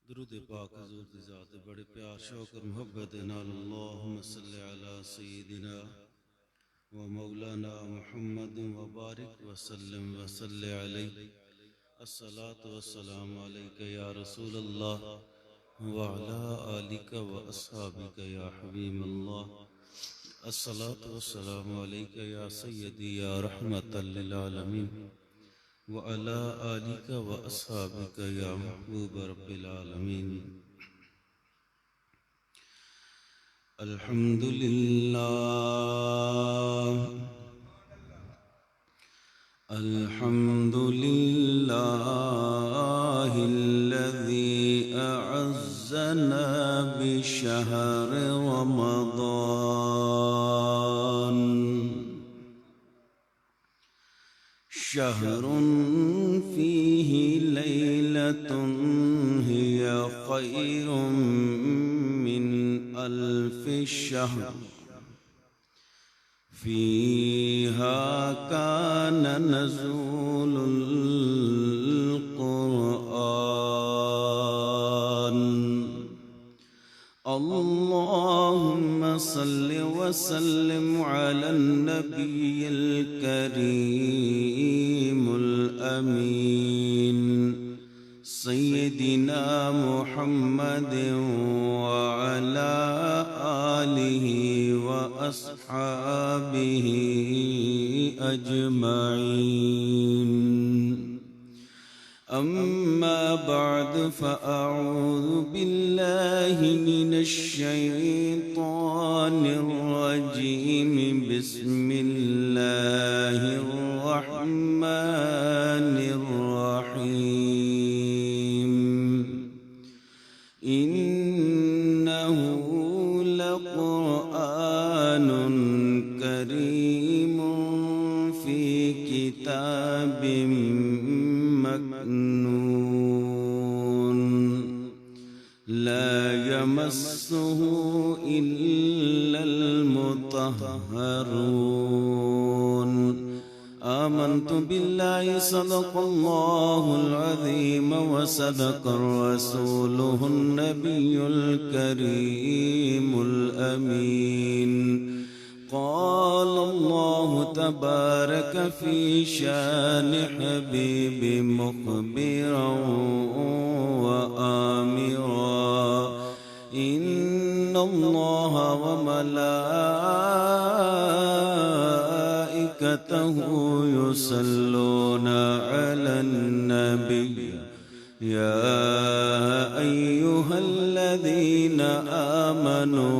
दरूद पाक हुज़ूर दी ज़ात बड़े प्यार शौक और मुहब्बत नाल अल्लाहुम्मा सल्लि अला सय्यिदिना व मौलाना मुहम्मद व बारिक व सल्लिम व सल्लि अलैहि। अस्सलातु वस्सलामु अलैका या रसूल अल्लाह व अला आलिका व अस्हाबिका या हबीब अल्लाह। अस्सलातु वस्सलामु अलैका या सय्यदी या रहमतल लिल आलमीन व अला आलिका व अस्हाबिका या महबूब रब्बिल आलमीन। अल्हम्दुलिल्लाह अल्हम्दुलिल्लाहिल्लज़ी अअज़्ज़ना बिशहरि रमज़ान शहरुन फ़ीहि लैलतुन हिय ख़ैरुम मिन अल्फ़ि शहर फ़ीहा कान नज़ूलुल क़ुरआन। अल्लाहुम्मा सल्लि व सल्लिम अलन नबिय्यिल करीमिल अमीन सय्यदिना मुहम्मदिन व अला आलिहि व अस्हाबिहि अजमईन। अम्मा बअद फ़अऊज़ु बिल्लाहि मिनश शैतानिर रजीम। बिस्मिल्लाहिर रहमानिर रहीम। इन्नहु लक़ुरआनुन करीमुन फ़ी किताबिम मकनून ला यमस्सुहु इल्लल मुतहहरून। आमन्तु बिल्लाहि सदक़ल्लाहुल अज़ीम व सदक़र रसूलुहुन नबियुल करीमुल अमीन। क़ाल अल्लाहु तबारक फ़ी शान हबीबि मुख़बिरन व आमिरा। इन्नल्लाह व मलाइकतहु युसल्लूना अलन नबी या अय्युहल्लज़ीना आमनू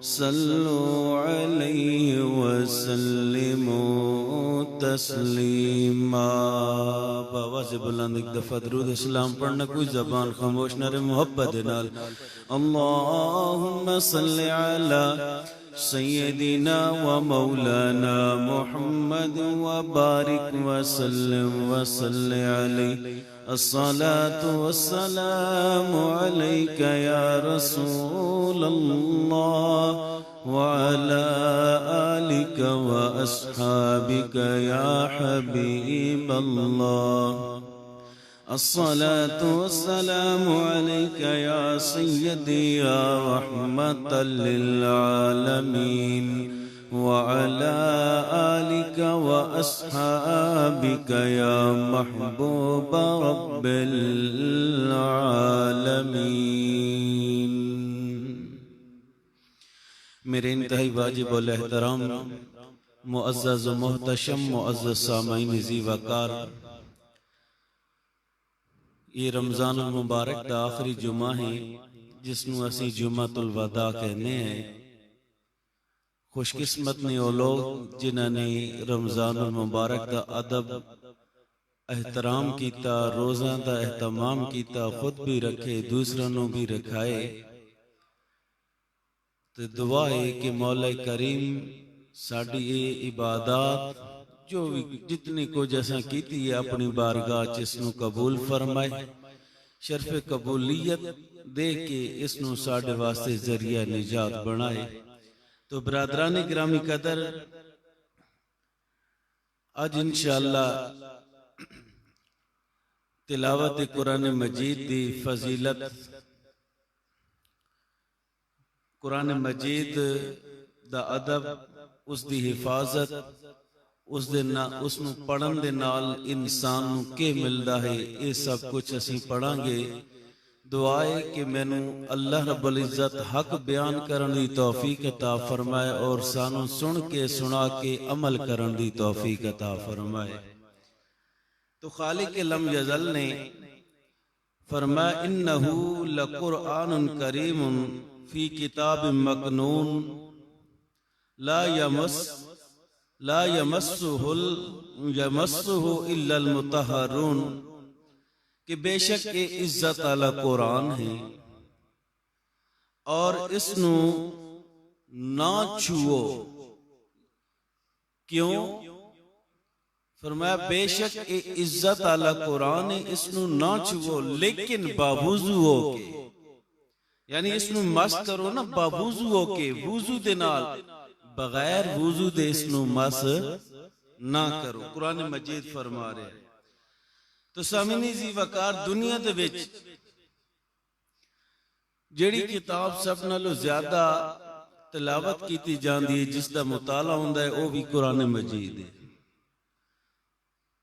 सल्लु अलैहि वसल्लिमु तस्लीमा। बाबा से बुलंद एक दफा दरूद इस्लाम पढ़ना, कोई ज़बान खामोश न रहे मोहब्बत नाल। अल्लाहुम्मा सल्लि अला सय्यदिना व मौलाना मुहम्मद व बारिक व सल्लिम व सल्लि अलैहि। अस्सलातु वस्सलामु अलैका या रसूल अल्लाह व अला आलिका व अस्हाबिका या हबीब अल्लाह। अस्सलातु वस्सलामु अलैका या सय्यदी या रहमतल लिल आलमीन व अला आलिका व अस्हाबिका या महबूब रब्बिल आलमीन। मेरे इंतहाई वाजिब और एहतराम मुअज़्ज़ज़ व मुहतशम मुअज़्ज़ज़ सामईन ज़ी वक़ार, ये रमज़ान मुबारक का आखिरी जुमा है जिसनू असी जुमातुल वदा कहने हैं। खुशकिस्मत ने वो लोग जिन्होंने रमज़ान मुबारक का अदब एहतराम किया, रोज़ा का एहतमाम किया, खुद भी रखे दूसरों को भी रखाए। तो दुआ है कि मौला करीम साड़ी ये इबादत जो भी जितनी को जैसा की है अपनी बारगाह च इसनू कबूल फरमाए, शर्फ कबूलियत दे के इसनू साढ़े वास्ते जरिया निजात बनाए। तो बरादरानी गिरामी कदर, आज इंशाअल्लाह तिलावत कुरान मजीद दी फजीलत, कुरान मजीद दा अदब, उसकी हिफाजत, उसनू पढ़न दे नाल इंसान नू के मिलदा है, ये सब कुछ असीं पढ़ांगे। दुआ है कि मैनू अल्लाह रब्बुल इज़्ज़त हक बयान करन दी तौफीक अता फरमाए और सानू सुन के सुना के अमल करन दी तौफीक अता फरमाए। तो खालिक लम यज़ल ने फरमाया इन्नहु लकुरआनुन करीमुन फी किताबिन मकनून ला यमस्सुहु इल्लल मुतहहरून, कि बेशक ये इज्जत आला कुरान है और इसनू ना छुओ। क्यों? फरमाया बेशक ये इज्जत आला कुरान है, इसनू ना छुओ लेकिन बावुजू हो के, यानी इसनू मस करो ना बावुजू हो के, वुजू दे नाल, बगैर वुजू दे इसनू मस ना करो। कुरान मजीद फरमा रहे। तो सामिनी जी वकार, दुनिया दे विच जिहड़ी किताब सब नालों ज्यादा तिलावत की जाती है, जिसका मुताला हुंदा है, वह भी कुरान मजीद है।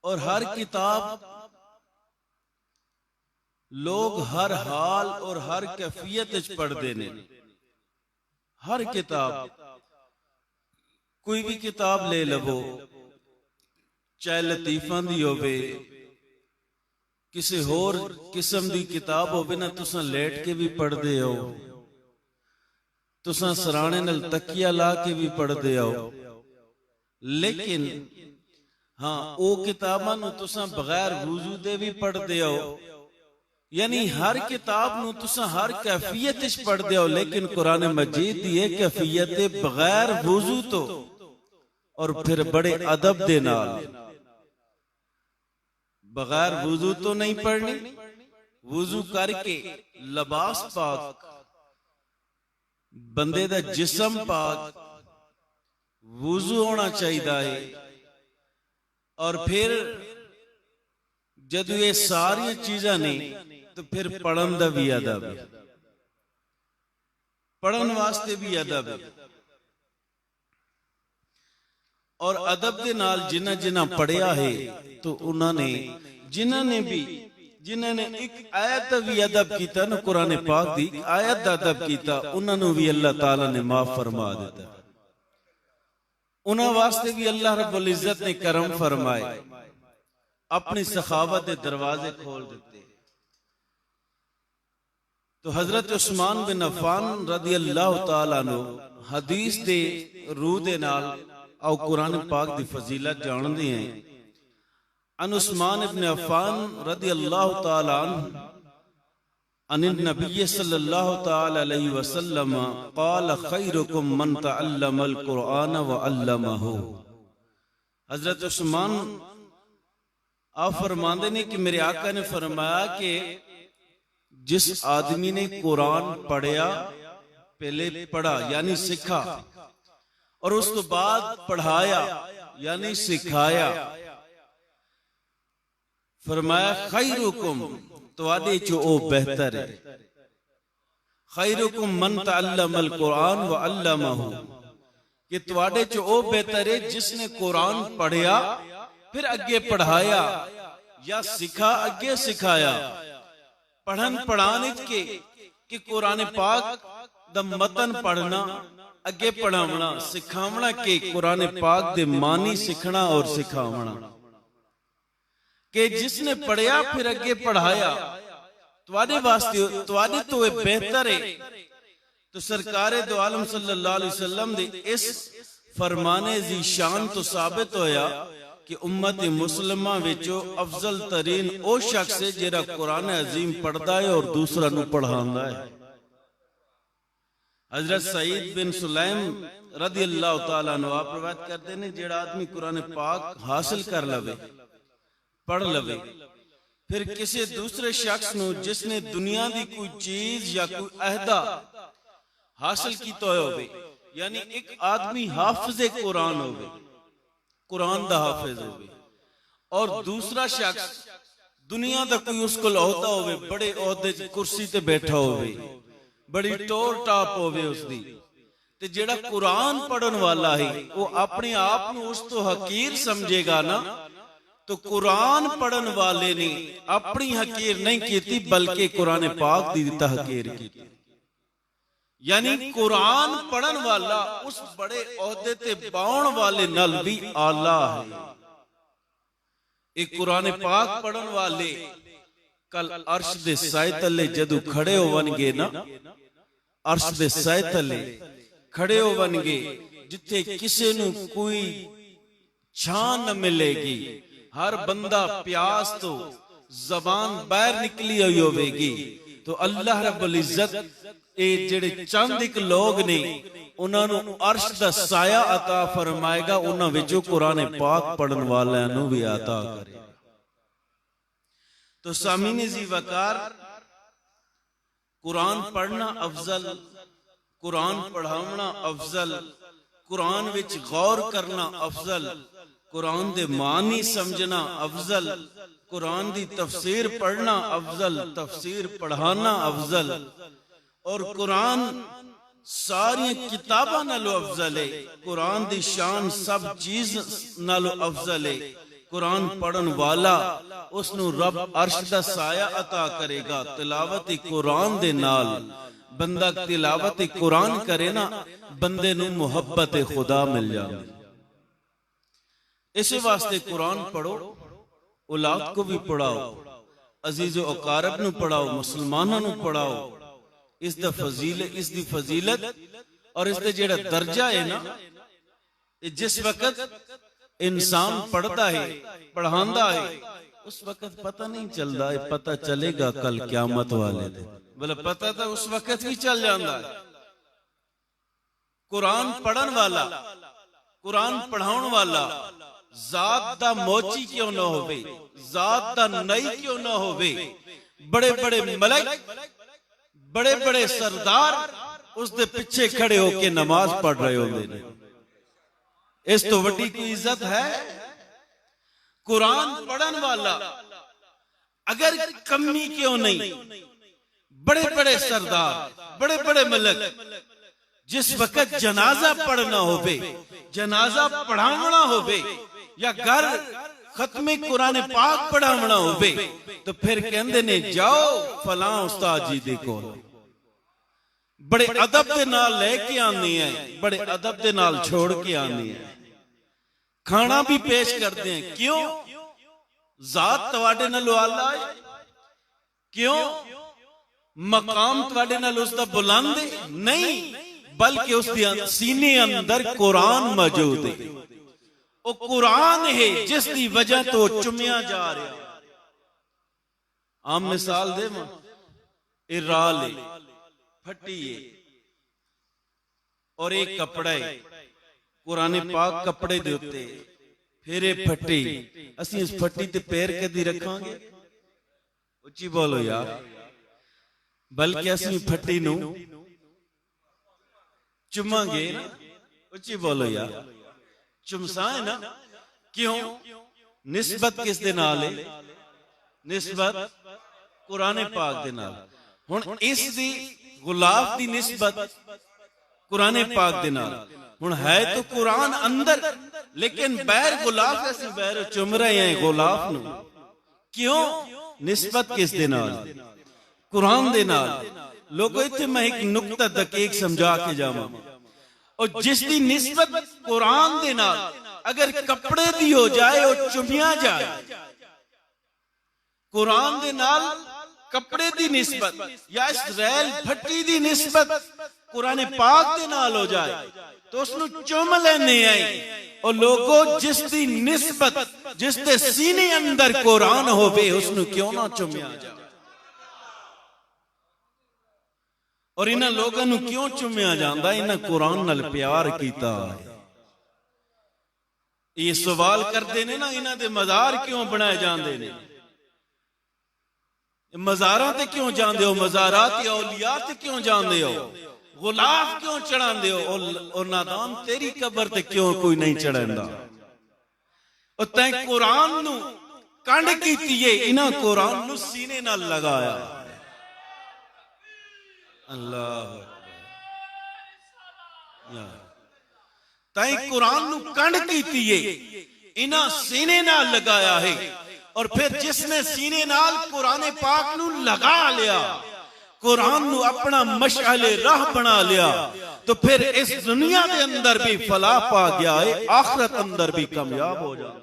और हर किताब लोग हर हाल और हर कैफियत च पढ़ते हैं। हर किताब, कोई भी किताब ले लवो, चाहे लतीफां दी होवे, किसी होर किस्म दी किताब होवे ना, तुसां लेट के भी पढ़दे हो, तुसां सराणे नाल तकिया ला के भी पढ़दे हो, लेकिन हाँ वो किताबां नूं तुसां बगैर वुजू दे भी पढ़दे हो। यानी हर किताब नूं तुसां हर कैफियत च पढ़दे हो, लेकिन कुरान मजीद दी ये कैफियत बगैर वुजू तो और फिर बड़े अदब दे नाल। बगैर वुजू तो नहीं पढ़नी, वुजू करके लिबास पाक, बंदे दा जिस्म पाक, वुजू होना चाहिए है। और फिर जदों ये सारी चीज़ां ने, तो फिर पढ़न दा भी अदब है, पढ़न वास्ते भी अदब है। और अदब दे नाल जिन्हां जिन्हां पढ़िया है, तो उन्होंने जिन्होंने एक आयत दा भी अदब कीता ना, कुरान पाक दी आयत दा अदब कीता, उन्होंने भी अल्लाह ताला ने माफ फरमा दिता। उन्हां वास्ते भी अल्लाह रब्बुल इज़्ज़त ने करम फरमाए, अपनी सखावत के दरवाजे खोल दिते। तो हजरत उस्मान बिन अफ़्फ़ान रज़ी अल्लाह तआला अन्हु हदीस दे रूह दे नाल आओ कुरान पाक दी फजीलत जानदे हैं। अन उस्मान इब्न अफ़्फ़ान रज़ी अल्लाह तआला अन्हु अन नबी सल्लल्लाहु तआला अलैहि वसल्लम क़ाल खैरुकुम मन तअल्लमल कुरआन व अल्लमहु। हजरत उस्मान आप फरमाते ने कि मेरे आका ने फरमाया कि जिस आदमी ने कुरान पढ़िया, पहले पढ़ा यानी सीखा, और उस तो बाद पढ़ाया यानी सिखाया, फरमाया खैरुकुम तुहाडे चो ओ बेहतर है। खैरुकुम मन तअल्लमल कुरान व अल्लमहु, कि तुहाडे चो ओ बेहतर है जिसने कुरान पढ़िया फिर अगे पढ़ाया, या सिखा अगे सिखाया। पढ़न पढ़ाने के कि कुरान पाक दा मतन पढ़ना, अगे पढ़ावना, सिखावना के कुरान पाक दे मानी सिखना और सिखावना। कि जिसने पढ़िया फिर अगे पढ़ाया, तुहाडे वास्ते तुहाडे तो बेहतर है। तो सरकारे दो आलम सल्लल्लाहु अलैहि वसल्लम दे इस फरमाने दी शान तो साबित होया कि उम्मत मुसलमा विचों अफजल तरीन ओ शख्स है जिहड़ा कुरान अजीम पढ़दा है और दूसरा नूं पढ़ांदा है। हजरत सईद बिन सुलैम रज़ी अल्लाह तआला अन्हु आप रवायत करते हैं, जिहड़ा आदमी कुरान पाक हासिल कर लवे, पढ़ लवे, फिर किसी दूसरे शख्स नूं जिसने दुनिया की कोई चीज या कोई अहदा हासिल कीता होवे, यानी एक आदमी हाफिज़े कुरान होवे, कुरान दा हाफिज होवे, और दूसरा शख्स दुनिया का कोई उस कोल अहुदा होवे, बड़े अहुदे च कुर्सी ते बैठा होवे, बड़ी टोर टाप होवे उसदी, ते जेड़ा कुरान पढ़न वाला है वो अपने आप को उस तो हकीर समझेगा ना, तो कुरान पढ़न वाले ने अपनी हकीर नहीं की बल्कि कुरान पाक दी तहकीर की। यानी कुरान पढ़न वाला उस बड़े ओहदे ते बाउण वाले नल भी आला है। एक कुरान पाक पढ़न वाले कल अर्श दे साए तले जदू खड़े होवणगे ना, अर्श दे साए तले खड़े होवणगे जिथे किसी नू कोई छां न मिलेगी, हर बंदा प्यास तो जबान बाहर निकली हुई होगी, तो अल्लाह रब्बुल इज्जत ए जेड़े चंद एक लोग ने उन्हां नू अर्श दा साया अता फरमाएगा, उन्हां विचों कुरान पाक पढ़न वालियां नू भी अता करेगा। तो सामीने जी वकार, कुरान पढ़ना अफजल, कुरान पढ़ावना अफजल, कुरान विच गौर करना अफजल, कुरान दे मानी समझना अफजल, कुरान दी तफसीर पढ़ना अफजल, तफसीर पढ़ाना अफजल, और कुरान सारी किताबां नालों अफजल है। कुरान दी शान सब चीज नालों अफजल है। कुरान पढ़न वाला उसनू रब अर्श दा साया अता करेगा। तिलावत कुरान दे नाल बंदा तिलावत कुरान करे ना, बंदे नू मुहब्बत खुदा मिल जाए। इसी वास्ते कुरान पढ़ो, औलाद को भी पढ़ाओ, अजीज अकारब नू पढ़ाओ, मुसलमानों नू पढ़ाओ। इसदा इसदी फजीलत और इसदा जेड़ा दर्जा है ना, जिस वक्त इंसान पढ़ता है, पढ़ांदा है, उस वक्त पता नहीं चलता है, पता चलेगा कल क़यामत वाले दिन। बोले पता तो उस वक्त भी चल जाता है। कुरान पढ़न वाला, कुरान पढ़ाउण वाला जात दा मोची क्यों ना होवे, जात दा नई क्यों ना होवे, बड़े बड़े मलक, बड़े बड़े सरदार उसके पीछे खड़े होके नमाज पढ़ रहे होंगे। इस तो वड्डी कोई इज्जत है? कुरान पढ़न वाला अगर कमी क्यों नहीं, बड़े बड़े सरदार, बड़े बड़े मलक जिस वक्त जनाजा पढ़ना होवे, जनाजा पढ़ावना होवे, या घर खत्मे कुरान पाक पढ़ावना होवे, तो फिर कहंदे ने जाओ फलां उस्ताद जी दे कोल, बड़े अदब दे नाल लेके आनी है, बड़े अदब दे नाल छोड़ के आनी है, खाना भी पेश करते हैं। क्यों? जात तवाडे नाल आला है, क्यों? मकाम तवाडे नाल उसदा बुलंद नहीं, बल्कि उसके सीने अंदर कुरान मौजूद है। वो कुरान है जिसकी वजह तो चुमिया जा रहा। आम मिसाल दे, ए राल है, फटी है, और एक कपड़ा है, कुरान पाक कपड़े दे उत्ते, फिर ये फटी, असीं इस फटी ते पैर कदी रखांगे? उच्ची बोलो यार। बल्कि असीं फटी नू चुमांगे ना, उच्ची बोलो यार। चुमसा है ना, क्यों? निस्बत किस दे नाल है? निस्बत कुरान पाक दे नाल। हुण इस दी गुलाफ दी निस्बत कुरान पाक दे नाल। हुण है तो कुरान अंदर, लेकिन बैर गुलाफ ऐसे बैर चुम रहे हैं गुलाफ नू। क्यों? निस्बत किस दे नाल? कुरान दे नाल। लोगों इत्थे मैं एक नुक्ता दकीक समझा के जावां, और जिसकी निस्बत कुरान दे नाल अगर कपड़े दी हो जाए और चुमिया जाए, कुरान दे नाल कपड़े दी निस्बत या इस रैल फट्टी दी निस्बत कुरान पाक दे नाल हो जाए, तो उसनु चुम लेने आई। और लोगों जिसकी निस्बत जिसके सीने अंदर कुरान होवे, उसनु क्यों ना चुमिया जाए? और इन्हां लोगों नू क्यों चुमिया जांदा? इन्हां कुरान नाल प्यार कीता है। ये सवाल करते ने ना, इन्हां दे मज़ार क्यों बनाए जांदे ने? मज़ारां ते क्यों जांदे हो? मज़ारात औलिया ते क्यों जांदे हो? गुलाफ क्यों चढ़ांदे हो? और नादान तेरी कब्र ते क्यों कोई नहीं चढ़ांदा? और तैं कुरान नू कंड कीती है, इन्हां कुरान नू सीने नाल लगाया। अल्लाह ताई कुरान नू कंड कीती है, इन्हां सीने नाल लगाया है। और फिर जिसने सीने नाल कुरान पाक नू लगा लिया, कुरान नू अपना मशाले राह बना लिया, तो फिर इस दुनिया के अंदर भी फलाह पा गया है, आखिरत अंदर भी कामयाब हो जाता।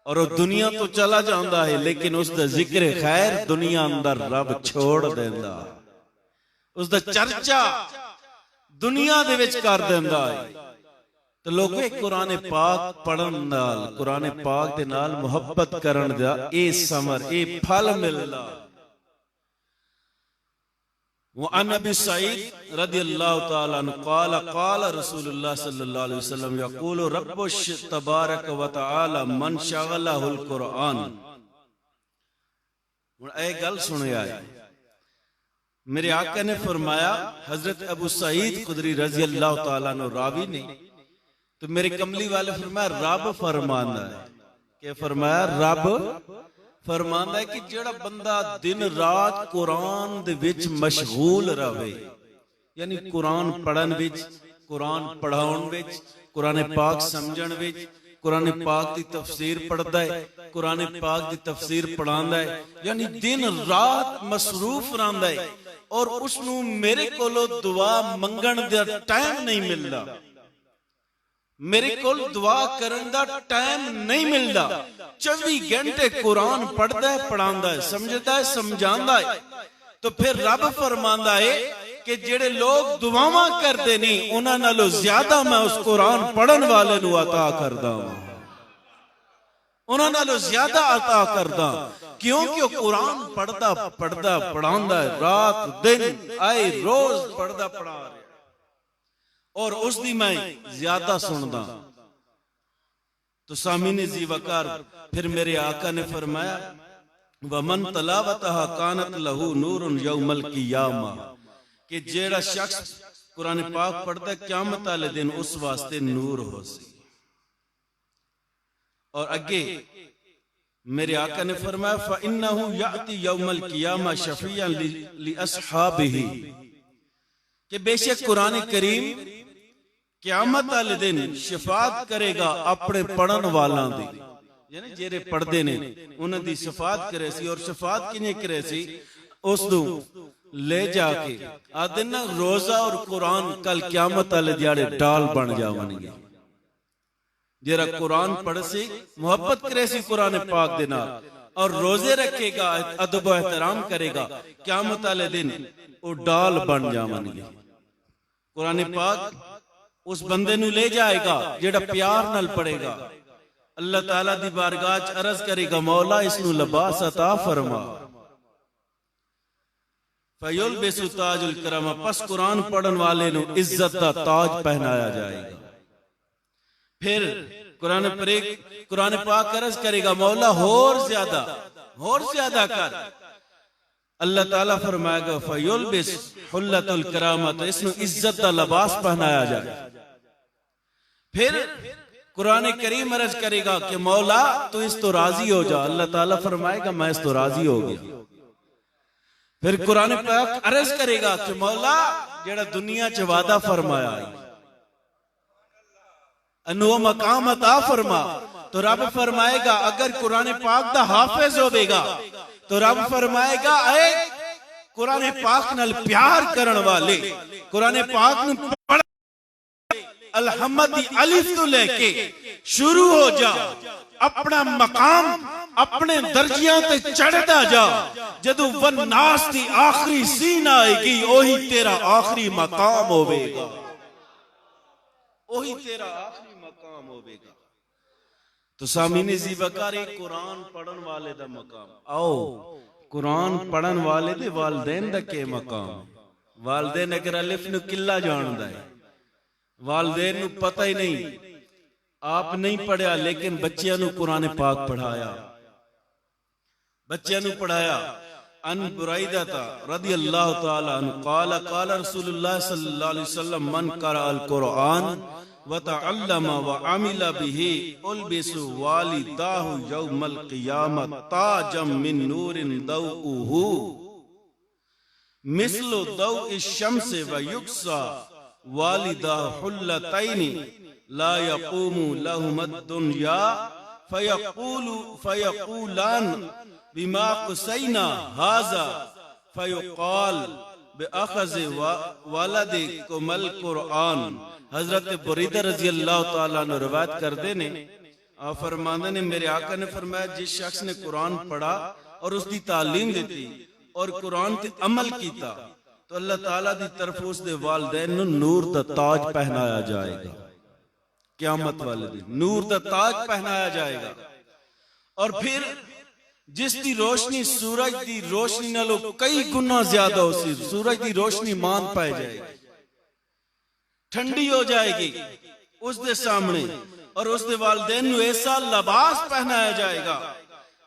और वो दुनिया तो चला जाता है, लेकिन उसका जिक्र खैर दुनिया अंदर रब छोड़ देंदा, उसका चर्चा दुनिया दे विच कर देंदा है। तो लोगों कुरान पाक पढ़न नाल, कुरान पाक दे नाल मुहब्बत करन दा ए समर, ए फल मिलदा। वअन नबी सईद रदियल्लाहु ताला अन्हु क़ाल क़ाल रसूलुल्लाह सल्लल्लाहु अलैहि वसल्लम यक़ूलु रब्बुश तबारक व तआला मन शगलहुल कुरान। हुण ए गल सुनिया है, मेरे आका ने फरमाया, हजरत अबू सईद खुदरी रजी अल्लाह तआला अन्हु रावी ने, तो मेरे कमली वाले फरमाया रब फरमांदा है, कि फरमाया रब फरमांदा है कि जेड़ा बंदा दिन रात कुरान दे विच मशगूल रहे, यानी कुरान पढ़न विच, कुरान पढ़ाउण विच, कुरान पाक समझण विच, कुरान पाक दी तफसीर पढ़दा है, कुरान पाक दी तफसीर पढ़ांदा है, यानी दिन रात मसरूफ रहंदा है। और उसनू मेरे कोलो दुआ मंगण दा टाइम नहीं मिलदा, मेरे को दुआ करन दा टाइम नहीं मिलता। 24 घंटे कुरान पढ़ता है, पढ़ांदा है, समझता है, समझांदा है। तो फिर रब फरमांदा है कि जेड़े लोग दुआवां करते नहीं, उन्हां नालों ज्यादा मैं उस कुरान पढ़न वाले नू अता करदा हां, उन्हां नालों ज्यादा अता करदा। क्योंकि कुरान पढ़दा पढ़दा पढ़ांदा है, रात दिन आए रोज पढ़दा पढ़ा रहा, और उसकी मैं ज्यादा सुनदा। तो सामीने जी वकार फिर मेरे आका ने फरमाया वमन तलावतहा कानत लहू नूरुन यौमल क़ियामा, कि जेड़ा शख्स कुरान पाक पढ़ता है क़यामत वाले दिन उस वास्ते नूर हो सी। और आगे मेरे आका ने फरमाया फ़इन्नहु याती यौमल क़ियामा शफ़ीअन लि अस्हाबिही, कि बेशक कुरान करीम क़यामत वाले दिन शफात करेगा अपने पढ़न वालों दी, यानी जेरे पढ़दे ने उन्हां दी शफात करे सी। और शफात किने करे सी, उस नूं ले जाके आदे ना रोजा और कुरान कल क़यामत वाले दिहाड़े डाल बन जावणगे। जेरा कुरान पढ़ सी, मुहब्बत करे सी कुरान पाक दे नाल, और रोजे रखेगा, अदब व एहतराम करेगा, क़यामत वाले दिन वो डाल बन जावणगे। कुरान पाक उस बंदे नू ले जाएगा जेड़ा प्यार नाल पढ़ेगा, अल्लाह ताला दी बारगाह च अर्ज करेगा मौला इसनू लिबास अता फरमा। फयुलबिसु ताजुल करम, पस कुरान पढ़न वाले नू इज्जत दा ताज पहनाया जाएगा। फिर कुरान पाक अर्ज करेगा मौला होर ज्यादा कर। अल्लाह ताला फरमाएगा फयुलबिस हुल्लतुल करामत, इसनू इज्जत दा लिबास पहनाया जाए। फिर कुरान करीम अर्ज करेगा कि मौला तू इस तो राजी हो जा, अल्लाह ताला फरमाएगा मैं इस तो राजी हो गया। फिर कुरान पाक अर्ज करेगा कि मौला जेड़ा दुनिया च वादा फरमाया अनु मकाम अता फरमा, तो रब फरमाएगा अगर कुरान पाक दा हाफिज होवेगा तो रब फरमाएगा ऐ कुरान पाक नाल प्यार करन वाले, कुरान पाक नू पढ़ अलहम्द दी अलिफ तो लेके शुरू हो जा, अपना मकाम अपने दर्जियां ते चढ़दा जा। जदों वन्नास दी आखिरी सीन आएगी ओही तेरा आखिरी मकाम होवेगा, ओही तेरा आखिरी मकाम होवेगा। तो सामीने जी वकारी कुरान पढ़न वाले दा मकाम। आओ कुरान पढ़न वाले दे वालदैन दा के मकाम। वालदैन अगर अलिफ नू किला जानदा है, वालदैन नू पता ही नहीं, आप नहीं पढ़िया लेकिन बच्चियां नू कुरान पाक पढ़ाया, बच्चियां नू पढ़ाया। अन बुरैदा रदियल्लाहु ताला अन्हु क़ाल क़ाल रसूलुल्लाह सल्लल्लाहु अलैहि वसल्लम मन क़रा अल कुरान व तअल्लम व अमिल बिही उल्बिसु वालिदाहु यौमल क़ियामत ताजम मिन नूरिन दौउहु मिस्लु दौइ शम्स व युक्सा वालिदाहु हुल्लतैनि ला यक़ूमु लहुमद दुनिया फयक़ूलान बिमा क़ुसैना हाज़ा फयुक़ाल बेअख़ज़ वलदिकुमुल क़ुरआन। हजरत बुरीदा रज़ी अल्लाह तआला अन्हु रिवायत करते ने, आप फरमाते ने मेरे आका ने फरमाया जिस शख्स ने कुरान पढ़ा और उसकी तालीम दी और कुरान ते अमल किया तो अल्लाह ताला दी तरफ उसदे वालिदैन नूं नूर दा ताज पहनाया जाएगा। क़यामत वाले दिन नूर दा ताज पहनाया जाएगा। और फिर जिसकी रोशनी सूरज की रोशनी नालों कई गुना ज्यादा होसी, सूरज की रोशनी मान पाई जाएगी, ठंडी हो जाएगी उसके सामने, और उसके वालिदैन नूं ऐसा लिबास पहनाया जाएगा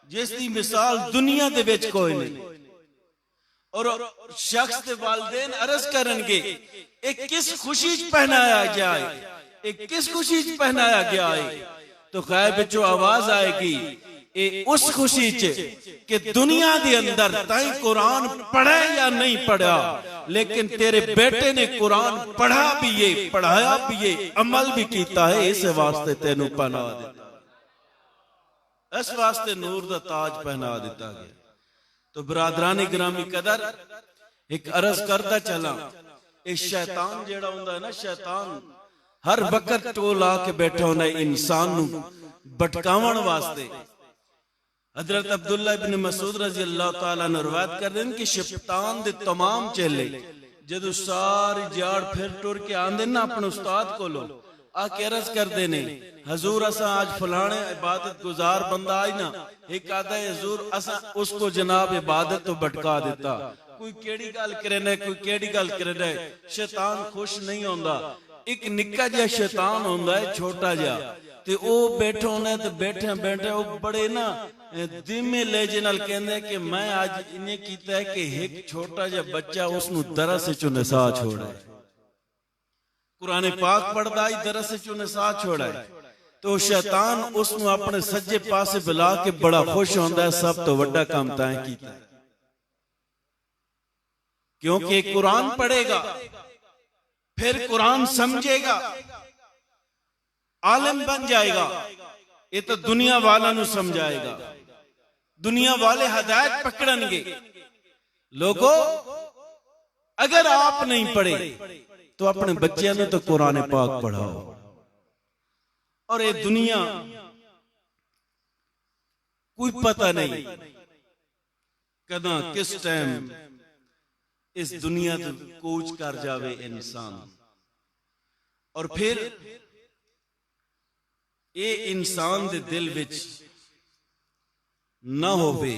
जिसकी मिसाल दुनिया दे विच कोई नहीं। और शख्स के वालिदैन अर्ज करनगे एक किस खुशी च पहनाया जाए, एक किस खुशी च पहनाया गया है, तो गैब विचों आवाज आएगी ए उस खुशी च कि दुनिया के अंदर ताई कुरान पढ़ा या नहीं पढ़ा, लेकिन तेरे बेटे ने कुरान पढ़ा भी है, पढ़ाया भी है, अमल भी किया है, इस वास्ते तेनू पहना दिता, इस वास्ते नूर दा ताज पहना दिता गया। तो बरादरानी गिरामी कदर एक अर्ज करता चला, एक शैतान जेड़ा हुंदा है ना, शैतान हर वक्त टोल आके बैठा होना इंसान नू भटकावन वास्ते। हजरत अब्दुल्ला इब्न मसूद रजी अल्लाह तआला ने रिवायत कर रहे हैं कि शैतान दे तमाम चेले जदों सारी जाड़ फिर टुर के आंदे ना अपने उस्ताद कोलो आके अर्ज करते ने, हजूर असा आज फलाने इबादत गुजार बंदा आई ना, एक आदा है हजूर असा उसको जनाब इबादत तो भटका देता, कोई केड़ी गल करे, कोई केड़ी गल करे, शैतान खुश नहीं होंदा। एक निक्का जिहा शैतान होंदा है, छोटा जिहा, ते ओ बैठा होना ते बैठे बैठे वो बड़े ना धीमे लहजे नाल कहंदे कि मैं आज इन्हें कीता है कि एक छोटा जिहा बच्चा उसनू दरस चों नसा छोड़ा है, कुरान पाक पढ़दा ही दरस चों नसा छोड़ा है, तो शैतान उसनू अपने सज्जे पासे बुला के बड़ा खुश होंदा है, सब तो वड्डा काम तां कीता है, क्योंकि कुरान पढ़ेगा फिर कुरान समझेगा, आलिम बन जाएगा, ये तो दुनिया वाला नू समझाएगा, दुनिया वाले हदायत पकड़नगे। लोगों अगर आप नहीं पढ़े तो अपने बच्चों ने तो कुरान पाक पढ़ाओ। और ये दुनिया कोई पता नहीं कदा किस टाइम इस दुनिया तो कूच कर जावे इंसान, और फिर ये इंसान दे दिल विच ना होवे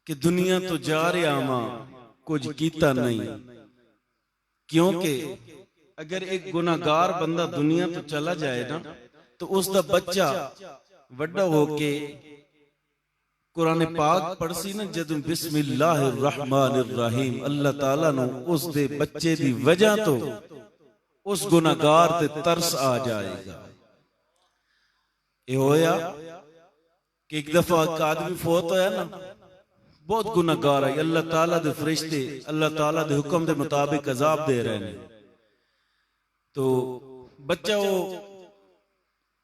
कि दुनिया तो जा रहा वां कुछ कीता नहीं, क्योंकि अगर एक गुनाहगार बंदा दुनिया तो चला जाए ना तो उसका बच्चा वड्डा होके कुरान पाक पढ़सी ना जदों बिस्मिल्लाहिर्रहमानिर्रहीम अल्लाह ताला नू उस दे बच्चे दी वजह तो उस गुनाहगार ते तरस आ जाएगा। ये होया कि एक दफा एक आदमी फोत होया ना, बहुत गुनाहगार है, अल्लाह ताला दे फरिश्ते अल्लाह ताला दे हुक्म दे मुताबिक अजाब दे रहे हैं। तो बच्चा वो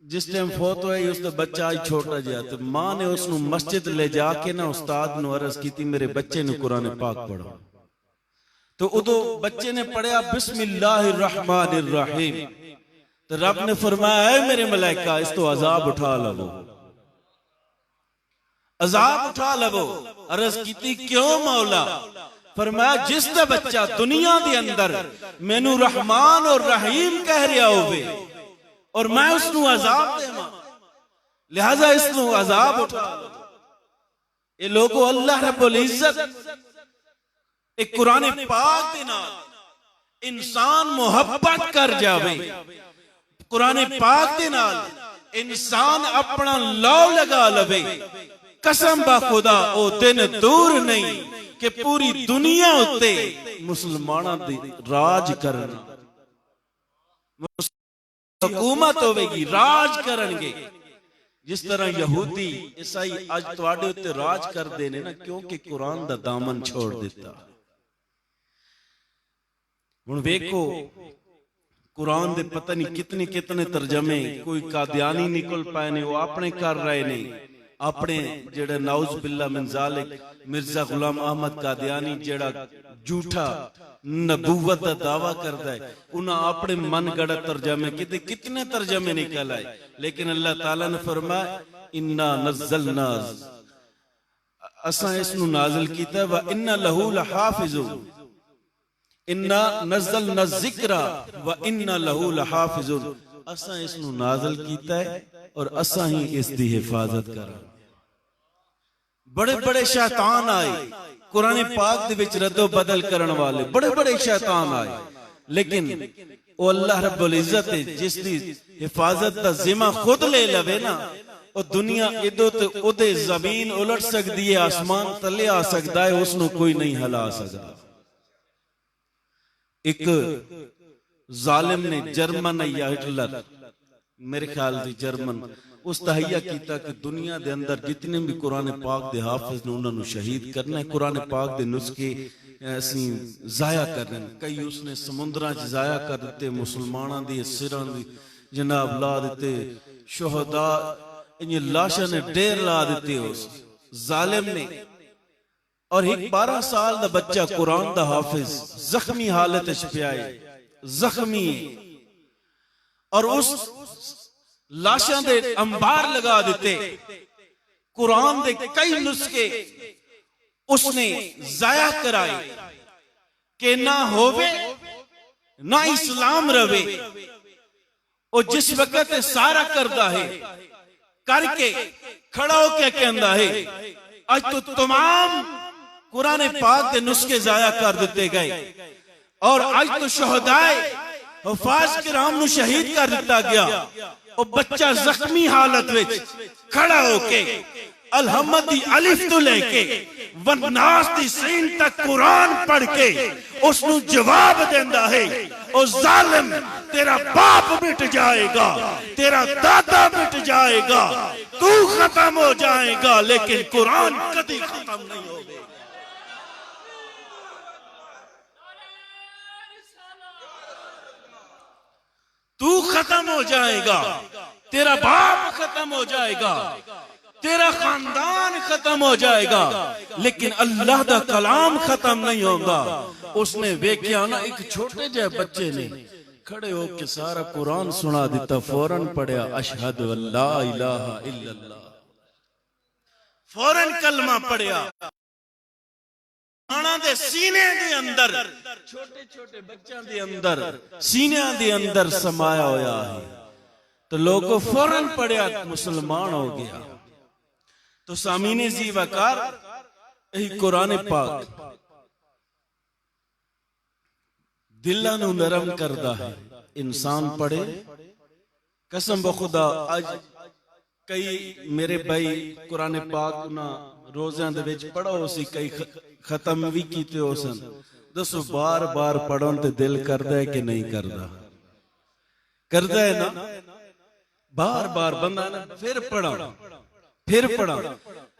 जिस टाइम फोत होया उसका बच्चा आज छोटा जिहा, तो मां ने उसनू मस्जिद ले जाके ना उस्ताद नू अर्ज की मेरे बच्चे नू कुरान पाक पढ़ो, तो उदो बच्चे ने पढ़ा बिस्मिल्लाहिर्रहमानिर्रहीम, तो रब ने फरमाया है मेरे मलाइका इस तो अजाब उठा लवो, अजाब उठा लवो। अर्ज की क्यों मौला? फरमाया जिसका बच्चा दुनिया के अंदर मैनू रहमान और रहीम कह रहा होवे और मैं उसनू अजाब देवां, लिहाजा इसनू अजाब उठा लो। ये लोगों अल्लाह रब्बुल इज्जत एक कुरान पाक दे नाल इंसान मोहब्बत कर जावे, कुरान पाक दे नाल इंसान अपना लौ लगा लवे, कसम बा खुदा ओ दिन दूर नहीं कि पूरी दुनिया उत्ते मुसलमानां दी राज करना। हुकूमत होगी, राज करनगे। जिस तरह यहूदी ईसाई अज तुहाडे उत्ते राज करते ने ना, क्योंकि कुरान दा दामन छोड़ दिता। हुण वेखो कुरान दे पता नहीं कितने कितने तर्जमे कोई कादियानी निकल पाए ने, वो अपने कर रहे ने, अपने जेड़ा नाउज बिल्ला मिन जालिक मिर्जा गुलाम अहमद कादियानी जेड़ा झूठा नबूवत का दावा करता है, उन्हें अपने मन गढ़ा तर्जमे कितने तर्जमे निकल आए। लेकिन अल्लाह ताला ने फरमाया इन्ना नज़्ज़लना, असां इसनू नाज़िल कीता व इन्ना लहू लहाफिज़ून, इन्ना नज़्ज़लना ज़िक्रा व इन्ना लहू लहाफिज़ून, असां इसनू नाज़िल कीता है और असां ही इसकी हिफाजत करा। बड़े बड़े शैतान आए कुरान पाक दे विच रद्दो बदल करने वाले, बड़े बड़े शैतान आए, लेकिन वो अल्लाह रब्बुल इज्जत जिसकी हिफाजत का जिम्मा खुद ले लवे ना, वो दुनिया इदो ते उदे जमीन उलट सकती है, आसमान तले आ सकता है, उसनू कोई नहीं हिला सकता। एक जालिम ने जर्मन या हिटलर, मेरे ख्याल से जर्मन, उस तहैया किया कि दुनिया के अंदर जितने भी कुरान पाक के हाफिज ने उन्होंने शहीद करना है, कुरान पाक के नुस्खे असी जाया करने। कई उसने समुद्रां च जाया कर दिते, मुसलमानों के सिरां दी जनाब ला दिते, शुहदा इन लाशां ने ढेर ला दिते उस जालिम ने। और एक 12 साल का बच्चा कुरान का हाफिज जख्मी हालत च पिया है, जख्मी, और उस लाशां दे अंबार लगा दिते। कुरान दे कई नुस्खे उसने जाया कराए कि ना होवे ना इस्लाम रवे। और जिस वक्त सारा करता है करके खड़ा होके कहता है आज तो तमाम कुरान पाक के नुस्खे जाया कर दिते गए, और आज तो शहदाए हुफाज किराम नु शहीद कर दिता गया। और बच्चा जख्मी हालत में खड़ा होके अलहम्दी अलिफ तो लेके वन्नास दी सीन तक कुरान पढ़ के उसनु जवाब देंदा है, ओ जालिम तेरा बाप मिट जाएगा, तेरा दादा मिट जाएगा, तू खत्म हो जाएगा, लेकिन कुरान कभी खत्म नहीं होगा। तू खत्म हो जाएगा, तेरा बाप खत्म हो जाएगा, तेरा खानदान खत्म हो जाएगा, लेकिन अल्लाह दा कलाम खत्म नहीं होगा। उसने वेख्या ना, एक छोटे जे बच्चे ने खड़े होके सारा कुरान सुना दिता, फौरन पढ़िया अशहदु अल्ला इलाहा इल्लल्लाह, फौरन कलमा पढ़िया। दे सीने दे अंदर, छोटे छोटे बच्चों दे अंदर, सीने दे अंदर समाया होया है। तो लोगों फौरन पढ़िया, मुसलमान हो गया। तो सामीने जी वकार यही कुरान पाक दिलां नू नरम करदा है। इंसान पढ़े, कसम बखुदा आज कई मेरे भाई कुरान पाक ना रोज़ां दे विच पढ़ो सी, कई खत्म भी कीते हो सन। दसो बार बार पढ़ो ते दिल करदा है कि नहीं करदा? करदा है ना, बार बार बंदा ना फिर पढ़ा फिर पढ़ा।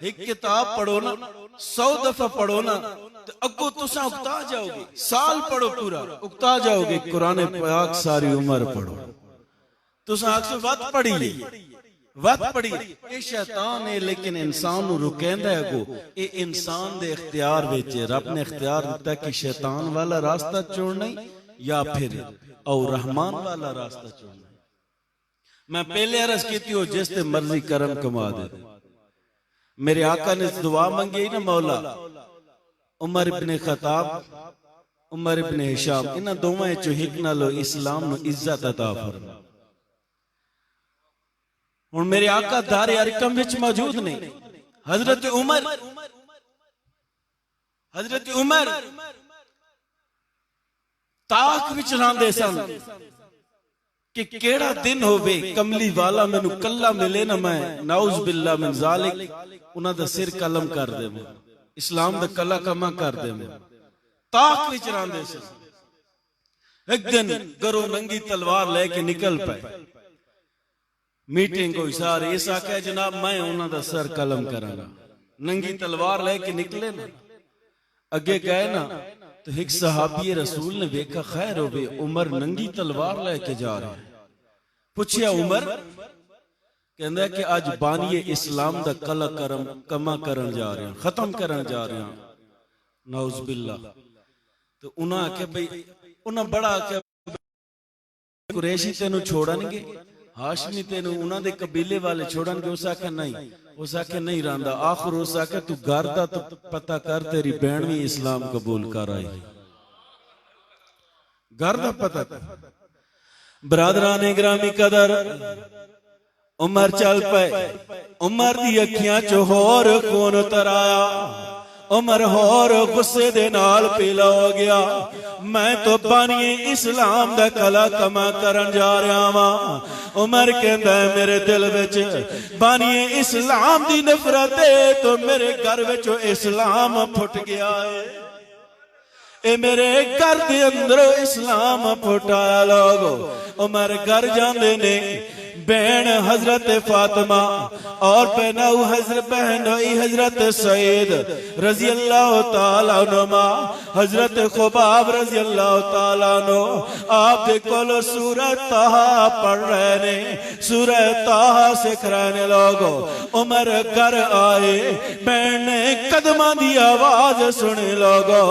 एक किताब पढ़ो ना 100 दफा पढ़ो ना, तो अगो तुसा उगता जाओगे। साल पढ़ो पूरा, उगता जाओगे। कुरान पाक सारी उम्र पढ़ो, तुसा अक्सर वत पढ़ी वत पढ़ी। ये शैतान है, लेकिन इंसान नू रुकेंदा है गो। ये इंसान दे इख्तियार विच है। रब ने इख्तियार दिता कि शैतान वाला रास्ता चुनना या फिर और रहमान वाला रास्ता चुनना। मैं पहले अर्ज की हो, जिस ते मर्जी करम कमा दे। मेरे आका ने दुआ मंगी ना, मौला उमर इब्ने खताब, उमर इब्ने हिशाम, इन्हां दोवां चों हिक नाल इस्लाम नू इज्जत अता फरमा। हुण मेरे आका दारे अरकम विच मौजूद ने। हजरत उमर ताक विच लांदे सन कि केड़ा दिन होवे कमली वाला मैनू कल्ला मिले ना, मैं नाउज बिल्ला मिन जालिक उन्हां दा सिर कलम कर देवां, इस्लाम दा कला कमा कर देवां। ताक विच लांदे सन। एक दिन घरों नंगी तलवार लेके निकल पे मीटिंग कोई सारे इस आख्या जनाब मैं उन्हां दा सर कलम करांगा। नंगी तलवार लेके निकले ना, अगे गए ना तो एक सहाबी रसूल ने देखा, खैर हो गई, उमर नंगी तलवार लेके जा रहा है। पूछया उमर, कहंदा कि आज बानिए इस्लाम दा कला करम कमा करन जा रहे हैं, खत्म करन जा रहे हैं, नाउज़ बिल्ला। तो उन्हें आख्या भाई, उन्हें बड़ा आख्या कुरैशी तेनू छोड़नगे, हाशमी तेनू उन्हां दे कबीले वाले छोड़नगे। उस आख्या नहीं, उस आख्या नहीं रंदा। आखिर उस आख्या तू घर दा तो पता कर, तेरी बहन भी इस्लाम कबूल कर आई, घर दा पता कर। बरादराने ग्रामी कदर, उमर चल पे, उमर दी अखियां चो होर खून उतर आया। उमर होर गुस्से दे नाल पीला हो गया। मैं तो बानिए इस्लाम दा कला कमा करन जा रहा वां। उमर कहंदा है मेरे दिल विच बानिए इस्लाम दी नफरत है, तो मेरे घर विच इस्लाम फुट गया है। ए मेरे घर दे अंदर इस्लाम फुटाया। लोगो उमर घर जांदे ने, बहन हजरत फातिमा और पहनाऊ हजरत बहन हजरत सईद रजी अल्लाह तआला अन्हुमा, हजरत खुबाब रजी अल्लाह तआला अन्हु आप देखो सूरह ताहा पढ़ रहे ने, सूरह ताहा सिख रहे ने। लोगो उमर घर आए, बहन ने कदमां दी आवाज सुने। लोगो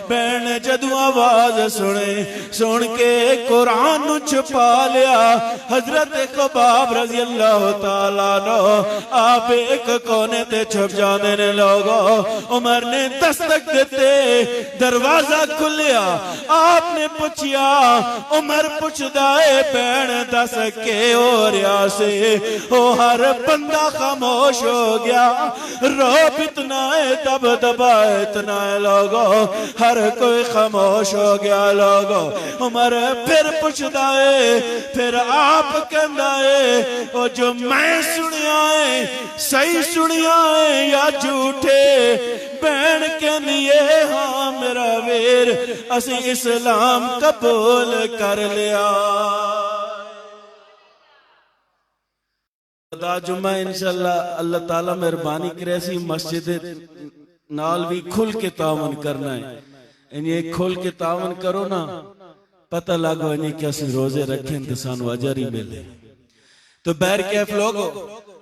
बहन ने जदों आवाज सुने, सुन के कुरान नु छुपा लिया। हजरत खुबाब रजी अल्लाह तआला अन्हु आप एक कोने ते छुप जाते ने। लोगो उमर ने दस्तक देते, दरवाजा खुलिया। आपने पूछया, उमर पुछदा है भैन दस के हो रहा से? ओ हर बंदा खामोश हो गया। रोब इतना है, दब दबा इतना है। लोगो हर कोई खामोश हो गया। लोगो उमर फिर पुछदा है, फिर आप कहंदा है ओ जो मैं सुनिया है सही सुनिया है या झूठे? बहन कहंदी है हाँ मेरा वीर, असी इस्लाम कबूल कर लिया। जुम्मा इंशाअल्लाह अल्लाह ताला मेहरबानी करे सी मस्जिद नाल भी खुल के तावन करना है। इन्हें खुल के तावन करो ना, पता लगो इन्हें कि असि रोजे रखें तो सानू अजर ही मिले। तो बैर कैफ लोगो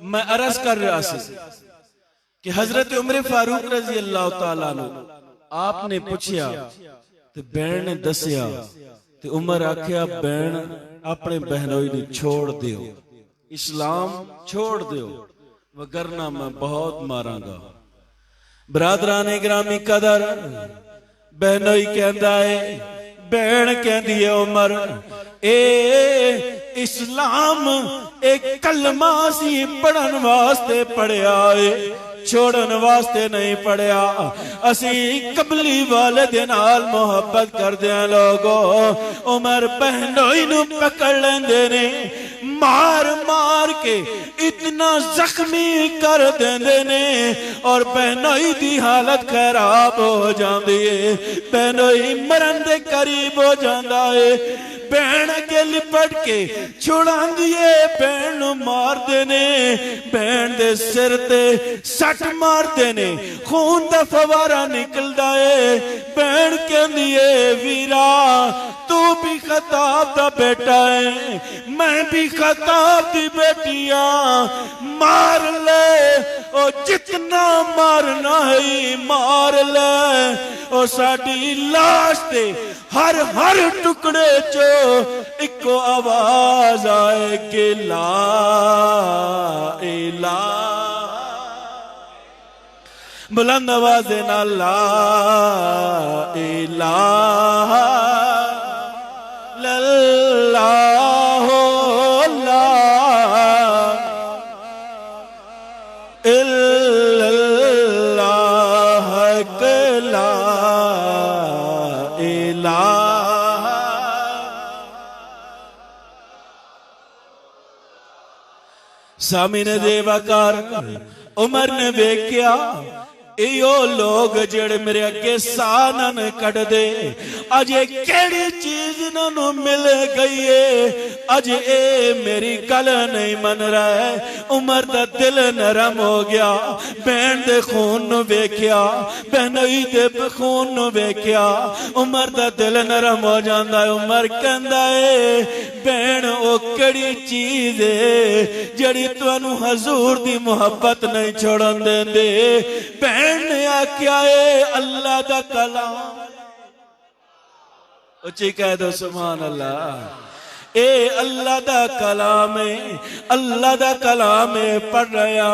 मैं अर्ज कर रहा सी कि हजरत उमर फारूक रजी अल्लाह तआला अन्हु आपने पूछया तो बहन ने दसिया, तो उमर आख्या बहन अपने बहनोई ने छोड़ दियो, इस्लाम छोड़ दियो, वगरना मैं बहुत मारांगा। बरादराने ग्रामी कदर, बहनोई कहंदा है, बहन कहंदी है उमर ए इस्लाम एक कलमा सी पढ़न वास्ते पढ़िया है, छोड़न वास्ते नहीं पढ़िया। असी कबली वाले दे नाल मोहब्बत करदे हैं। लोगो उमर बहनोई नू पकड़ लेंदे ने, मार मार के इतना जख्मी कर देंदे ने और बहनोई दी हालत खराब हो जाती है। बहनोई मरन दे करीब हो जाता है। बहन के लिपट के छुड़ा दिए, बहन मार देने, बहन दे सिर ते सट मार देने, खून दा फवारा निकलदा है। बहन कहंदी है वीरा तू भी खताब दा बेटा है, मैं भी खताब दी बेटिया, मार ले ओ जितना मारना है मार ले। ओ साडी लाश ते हर हर टुकड़े चो इको आवाज आए कि ला इलाहा, बुलंद आवाज ना ला इलाहा लल्लाहु ला इल्लल्लाह ला इलाहा। सामने देवाकार उमर ने वेख्या यो लोग जेड़े मेरे अगे सानन कट दे अज केड़ी चीज इन्होंने मिल गई है अज ए मेरी गल नहीं मन रहा है। उमर दा दिल नरम हो गया, बहन दे खून नू वेख्या, बहनोई दे खून नू वेख्या, उमर दा दिल नरम हो जांदा है। उमर कहंदा है बहन ओ केड़ी चीज है जेड़ी तुहानू हजूर दी मोहब्बत नहीं छोड़न देंदे। बहन ने आख्या है अल्लाह दा कलाम। उच्ची कह दो सुभान अल्लाह। ए अल्लाह दा कलाम है, अल्लाह दा कलाम है पढ़ रहा।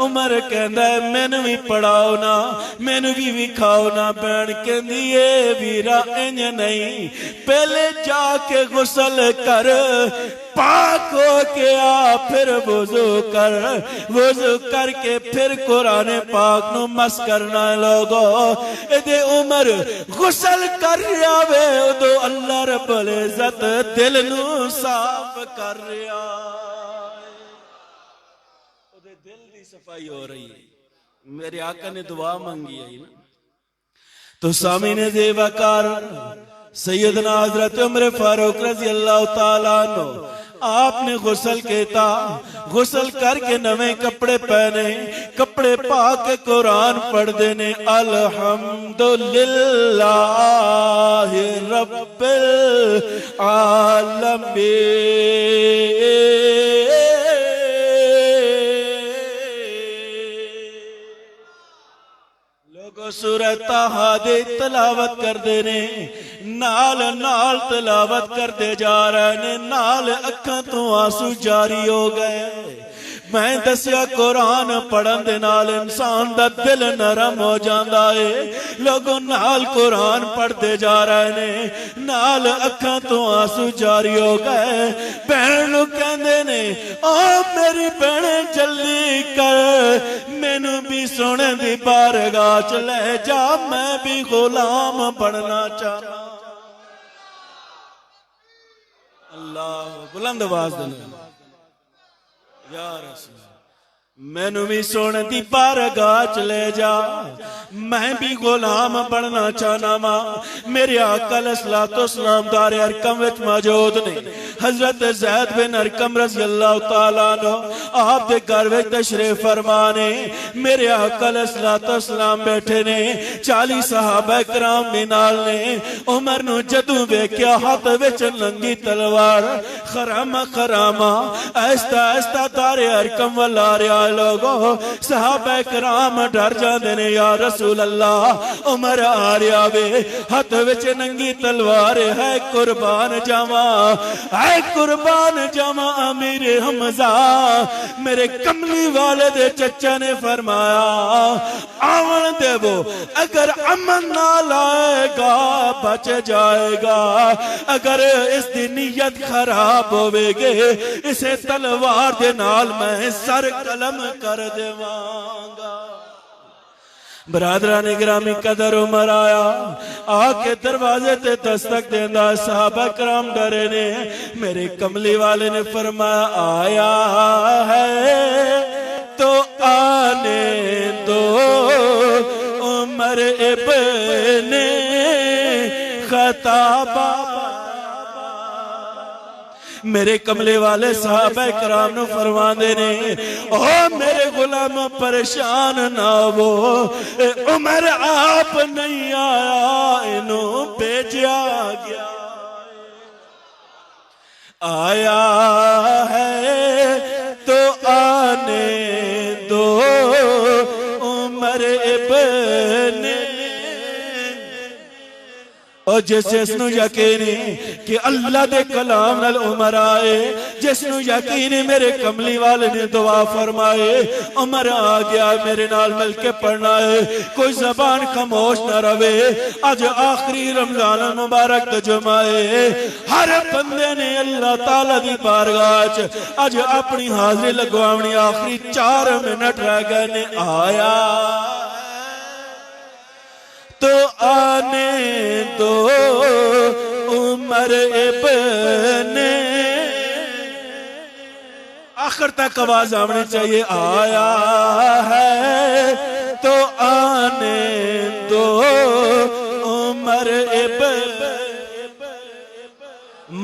उमर कहंदा है मैनू भी पढ़ाओ ना, मैनू भी विखाओ ना। बहन कहंदी है वीरा इंज नहीं, पहले जाके गुसल कर, पाक हो के आ, फिर वुजू कर, वुजू करके फिर कुरान पाक नु मस करना। लोगो एदे उमर गुसल कर रहा वे उदो अल्लाह रब्बुल इज्जत दिल नु साफ कर रहा, उदे दिल दी सफाई हो रही है। मेरे आका ने दुआ मांगी है ना, तो सामने ज़ेवकार सैयदना हजरत उमर फारूक रज़ी अल्लाह तआला अन्हु आपने गुसल किया, गुसल करके नवे कपड़े पहने, कपड़े पा के कुरान पढ़ते ने। अल्हम्दुलिल्लाह रब्बिल आलमीन। लोगों सूरह ताहा दी तलावत करते ने, नाल नाल तलावत करते जा रहे ने, नाल अखां तो आंसू जारी हो गए। मैं दसिया कुरान पढ़न दे नाल इंसान दा दिल नरम हो जांदा है। लोगों नाल कुरान पढ़ते जा रहे ने, नाल अखां तो आंसू जारी हो गए। बहन नूं कहंदे ने ओ मेरी बहन जल्दी कर, मैनू भी सोने दी बारगाह च ले जा, मैं भी गुलाम बनना चाहना। अल्लाह बुलंद आवाज दे या रसूल, मैनू भी सोने दी बारगाह च ले जा, मैं भी गुलाम बनना चाहना वा। मेरे आका अलैहिस्सलातु वस्सलाम दारे अरकम विच मौजूद ने। हजरत ज़ैद बिन अरकम रज़ी अल्लाह तआला अन्हु आप दे घर विच तशरीफ फरमा ने। मेरे आका अलैहिस्सलातु वस्सलाम बैठे ने, 40 सहाबा किराम भी नाल ने। उमर नू जदों वेख्या हाथ विच नंगी तलवार, खरामा खरामा आहिस्ता आहिस्ता दारे अरकम वल आ रहा। लोगो सहाबा किराम डर जाते ने, या रसूल अल्लाह उमर आ रहा वे, हाथ विच नंगी तलवार है, कुर्बान जावा, है कुर्बान जावा अमीर हमजा। मेरे कमली वाले दे चचा ने फरमाया आवन देवो, अगर अमन ना लाएगा बच जाएगा, अगर इसकी नीयत खराब होवेगी इसे तलवार दे नाल मैं सर कलम कर देवांगा। बरादरान गिरामी कदर उमर आया, आके दरवाजे ते दस्तक देंदा। सहाबा कराम डरे ने। मेरे कमली वाले ने फरमाया आया है तो आने दो, उमर इब्ने खताबा। मेरे कमले वाले साहबा कराम नु फरमांदे ने ओ मेरे गुलाम परेशान ना हो, उमर आप नहीं आया, इनू भेजा गया। आया है तो आने दो, उमर इब्ने। और जिसनू यकीन कि अल्लाह दे कलाम नाल उमर आए, जिसनू यकीन मेरे कमली वाले ने दुआ फरमाए, उमर आ गया मेरे नाल मिलके पढ़ना है, कोई जबान खामोश न रवे। अज आखिरी रमजान मुबारक दा जुमा है, हर बंदे ने अल्लाह ताला दी बारगाह च अज अपनी हाजिरी लगवावनी। आखिरी 4 मिनट रह गए ने। आया तो आने दो, उमर इब्ने। आखिर तक आवाज आनी चाहिए। आया है तो आने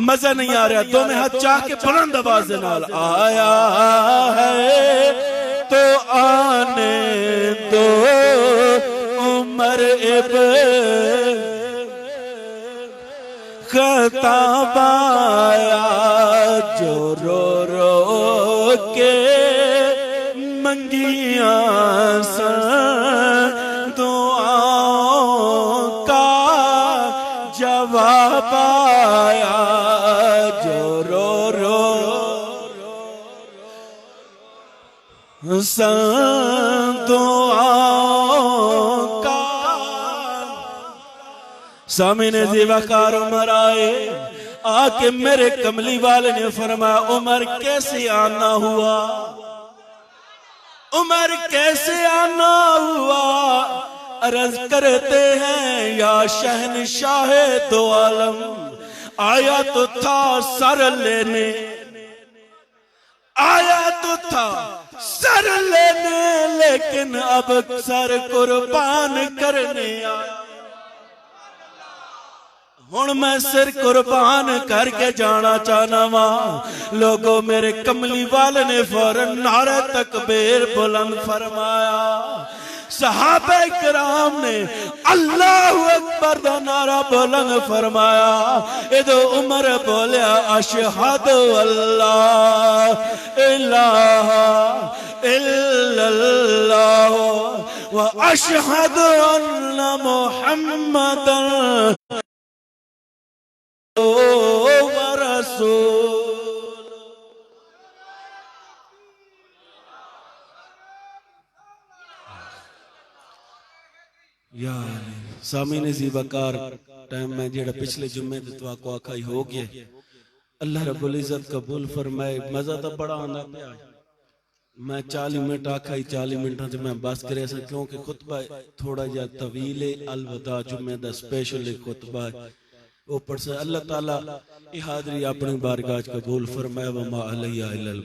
मजा नहीं आ रहा, दोनों हाथ चाह के बुलंद आवाज नाल आया है तो आने दो उमर इब्न खत्ताब आया जो रो रो के मंगिया सा दुआओं का जवाब आया जो रो रो सा दुआओं का। सामने ज़िवाकार उमर आए, आके मेरे कमली वाले ने फरमाया उमर कैसे आना हुआ, उमर कैसे आना हुआ। अर्ज करते हैं या शहनशाह दो आलम, आया तो था सर लेने, आया तो था सर लेने, लेकिन अब सर कुर्बान करने आया। हुण मैं सिर कुर्बान करके जाना चाहना वा। लोगों मेरे कमली वाले ने फौरन नारे तकबीर बुलंद फरमाया। सहाबा किराम ने अल्लाहु अकबर दा नारा बुलंद फरमाया। इदो उमर बोलिया अशहदु अल्लाह इलाहा इल्लल्लाह व अशहदु अन्ना मुहम्मदन सामीने ज़ीबाकार टाइम में जेड़ा पिछले जुम्मे ते तवाको आखाई हो गया। अल्लाह रब्बुल इज्जत कबूल फरमाए। मजा तो बड़ा आंदा पिया। मैं 40 मिनट आखाई 40 मिनट मैं बस करे सा, क्योंकि खुतबा थोड़ा जा तवील है। अलविदा जुम्मे दा स्पेशल खुतबा है। ऊपर से अल्लाह ताला ये हाज़री अपनी बारगाह कबूल फरमाए। व मा अलैया इल्लल